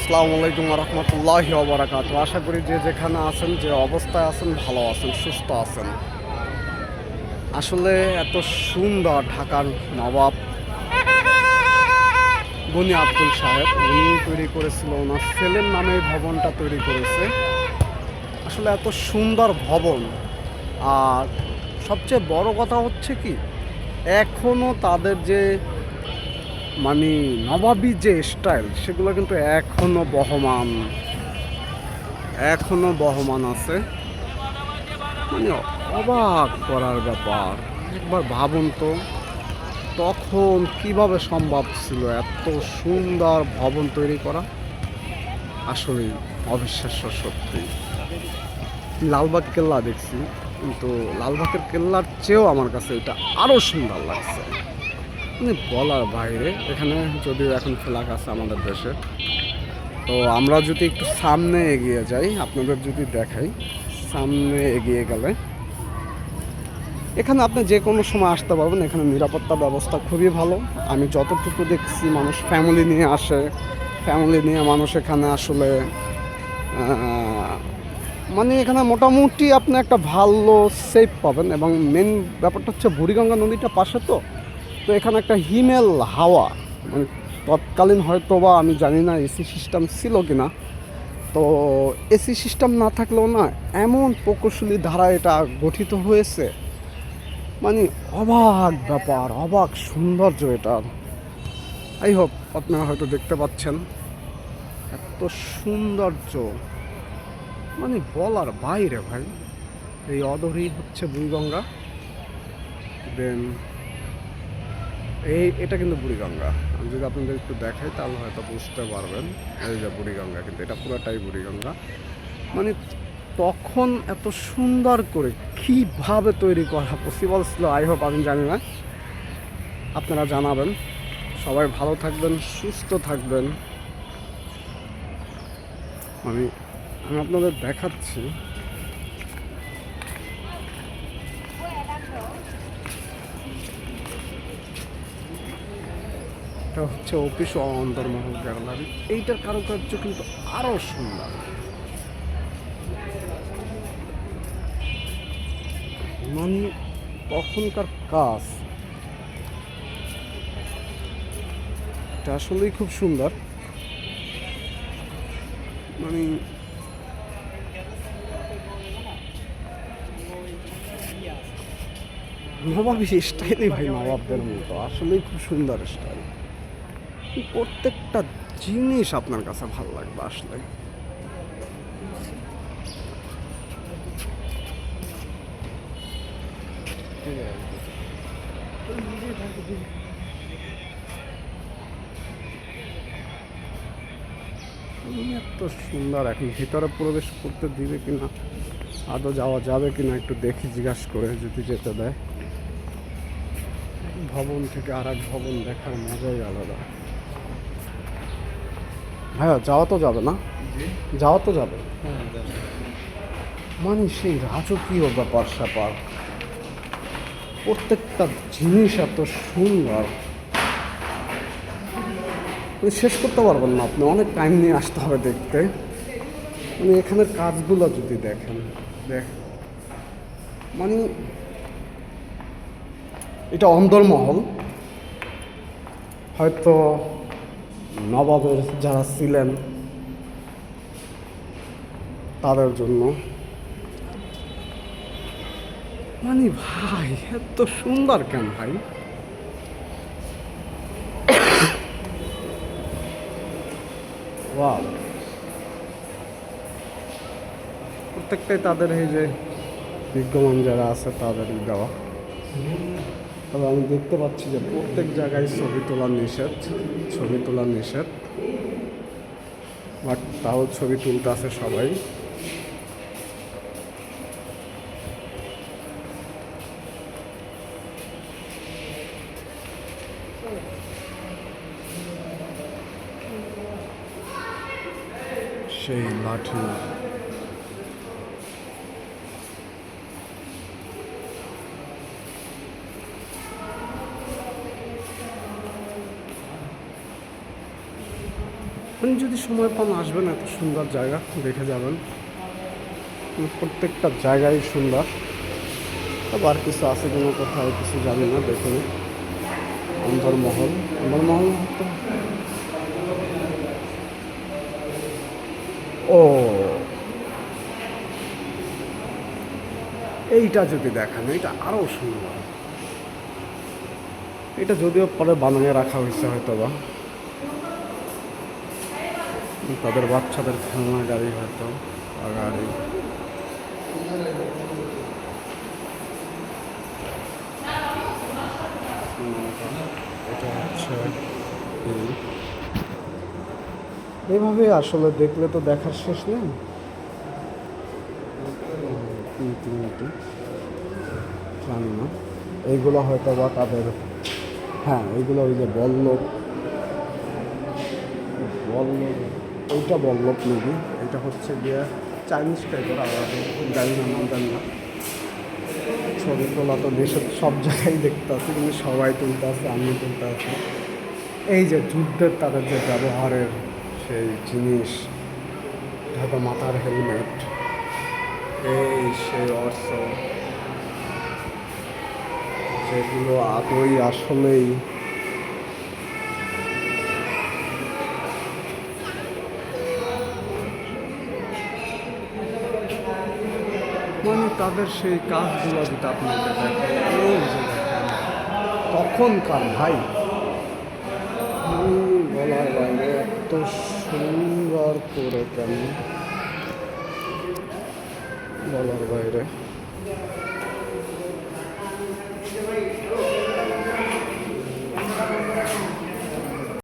আসসালামু আলাইকুম রহমতুল্লাহি ওয়া বারাকাতুহু। আশা করি যে যেখানে আছেন, যে অবস্থায় আছেন, ভালো আছেন, সুস্থ আছেন। আসলে এত সুন্দর ঢাকার নবাব গনি আব্দুল সাহেব উনি তৈরি করেছিল, ওনার ছেলের নামে এই ভবনটা তৈরি করেছে। আসলে এত সুন্দর ভবন, আর সবচেয়ে বড় কথা হচ্ছে কি, এখনও তাদের যে মানে নবাবী যে স্টাইল, সেগুলো কিন্তু এখনো বহমান আছে। মানে অবাক করার ব্যাপার। একবার ভাবুন তো, তখন কিভাবে সম্ভব ছিল এত সুন্দর ভবন তৈরি করা। আসলে অবিশ্বাস্য সত্যি। লালবাগ কেল্লা দেখছি, কিন্তু লালবাগের কেল্লার চেয়েও আমার কাছে এটা আরও সুন্দর লাগছে। মানে বলার বাইরে। এখানে যদিও এখন ফ্ল্যাগ আছে আমাদের দেশে, তো আমরা যদি একটু সামনে এগিয়ে যাই, আপনাদের যদি দেখাই, সামনে এগিয়ে গেলে এখানে আপনি যে কোনো সময় আসতে পারবেন। এখানে নিরাপত্তা ব্যবস্থা খুবই ভালো। আমি যতটুকু দেখছি, মানুষ ফ্যামিলি নিয়ে আসে, ফ্যামিলি নিয়ে মানুষ এখানে আসলে মানে এখানে মোটামুটি আপনি একটা ভালো সেফ পাবেন। এবং মেন ব্যাপারটা হচ্ছে বুড়িগঙ্গা নদীটা পাশে, তো তো এখানে একটা হিমেল হাওয়া, মানে তৎকালীন হয়তো বা আমি জানি না এসি সিস্টেম ছিল কি না, তো এসি সিস্টেম না থাকলেও না, এমন প্রকৌশলী ধারা এটা গঠিত হয়েছে। মানে অবাক ব্যাপার, অবাক সৌন্দর্য এটার। আই হোপ আপনারা হয়তো দেখতে পাচ্ছেন এত সৌন্দর্য, মানে বলার বাইরে ভাই। এই অদরই হচ্ছে বুড়িগঙ্গা। দেন এটা কিন্তু বুড়িগঙ্গা। আমি যদি আপনাদের একটু দেখাই তাহলে হয়তো বুঝতে পারবেন। এই যে বুড়িগঙ্গা, কিন্তু এটা পুরোটাই বুড়িগঙ্গা। মানে তখন এত সুন্দর করে কীভাবে তৈরি করা পসিবল ছিল, আই হোপ, আমি জানি না, আপনারা জানাবেন। সবাই ভালো থাকবেন, সুস্থ থাকবেন। আমি আপনাদের দেখাচ্ছি। এটা হচ্ছে অফিস ও অন্দরমহল গ্যালারি। এইটার কারুকার্য কিন্তু আরও সুন্দর। মানে তখনকার কাজ, এটা আসলেই খুব সুন্দর। মানে নবাবী স্টাইলই ভাই, নবাবদের মতো। আসলেই খুব সুন্দর স্টাইল। প্রত্যেকটা জিনিস আপনার কাছে ভালো লাগবে আসলে। এত সুন্দর। এখন ভিতরে প্রবেশ করতে দিবে কিনা, আদৌ যাওয়া যাবে কিনা একটু দেখি, জিজ্ঞাসা করে যদি যেতে দেয়। ভবন থেকে আর এক ভবন দেখার মজাই আলাদা। হ্যাঁ, যাওয়া তো যাবে না, যাওয়া তো যাবে। মানে সেই রাজকীয় ব্যাপার স্যাপার, প্রত্যেকটা জিনিস এত সুন্দর, শেষ করতে পারবেন না আপনি। অনেক টাইম নিয়ে আসতে হবে দেখতে। মানে এখানের কাজগুলো যদি দেখেন, মানে এটা অন্দরমহল। হয়তো নবাবের যারা ছিলেন তাদের জন্য। মানে ভাই এত সুন্দর কেন ভাই? ওয়াও, প্রত্যেকটাই তাদের এই যে বিদ্যমান যারা আছে তাদেরই দেওয়া। তবে আমি দেখতে পাচ্ছি যে প্রত্যেক জায়গায় ছবি তোলা নিষেধ, বাট তাও ছবি তুলতে আছে সবাই। সেই লাঠি, আপনি যদি সময় পান আসবেন, এত সুন্দর জায়গা দেখে যাবেন। প্রত্যেকটা জায়গায় সুন্দর। আবার কিছু আছে কোনো কোথায় কিছু জানি না, দেখুন। অন্দরমহল, অন্দরমহল তো ও এইটা যদি দেখেন, এটা আরও সুন্দর। এটা যদিও পরে বানিয়ে রাখা হয়েছে হয়তো বা তাদের বাচ্চাদের খেলনা গাড়ি, হয়তো গাড়ি। এটা হচ্ছে এইভাবে আসলে দেখলে তো দেখার শেষ নেই। জানি না, এইগুলো হয়তো বা তাদের, হ্যাঁ এইগুলো ওই যে বল্লভ, ওইটা বল্লভ মেবি। এটা হচ্ছে গিয়ে চাইনিজ টাইপের, আর জানি না, নাম জানি না। ছবি তোলা তো দেশের সব জায়গায় দেখতে আছে, কিন্তু সবাই তুলতে আছে, আমি তুলতে আছি। এই যে যুদ্ধের তাদের যে ব্যবহারের সেই জিনিস, হয়তো মাথার হেলমেট, এই সেই অর্থ, যেগুলো আদৌ আসলেই মানে তাদের সেই কাজগুলো যেটা আপনাকে দেখে, এই যে দেখেন তখনকার ভাই, বলার বাইরে, এত সুন্দর করে কেন বলার বাইরে।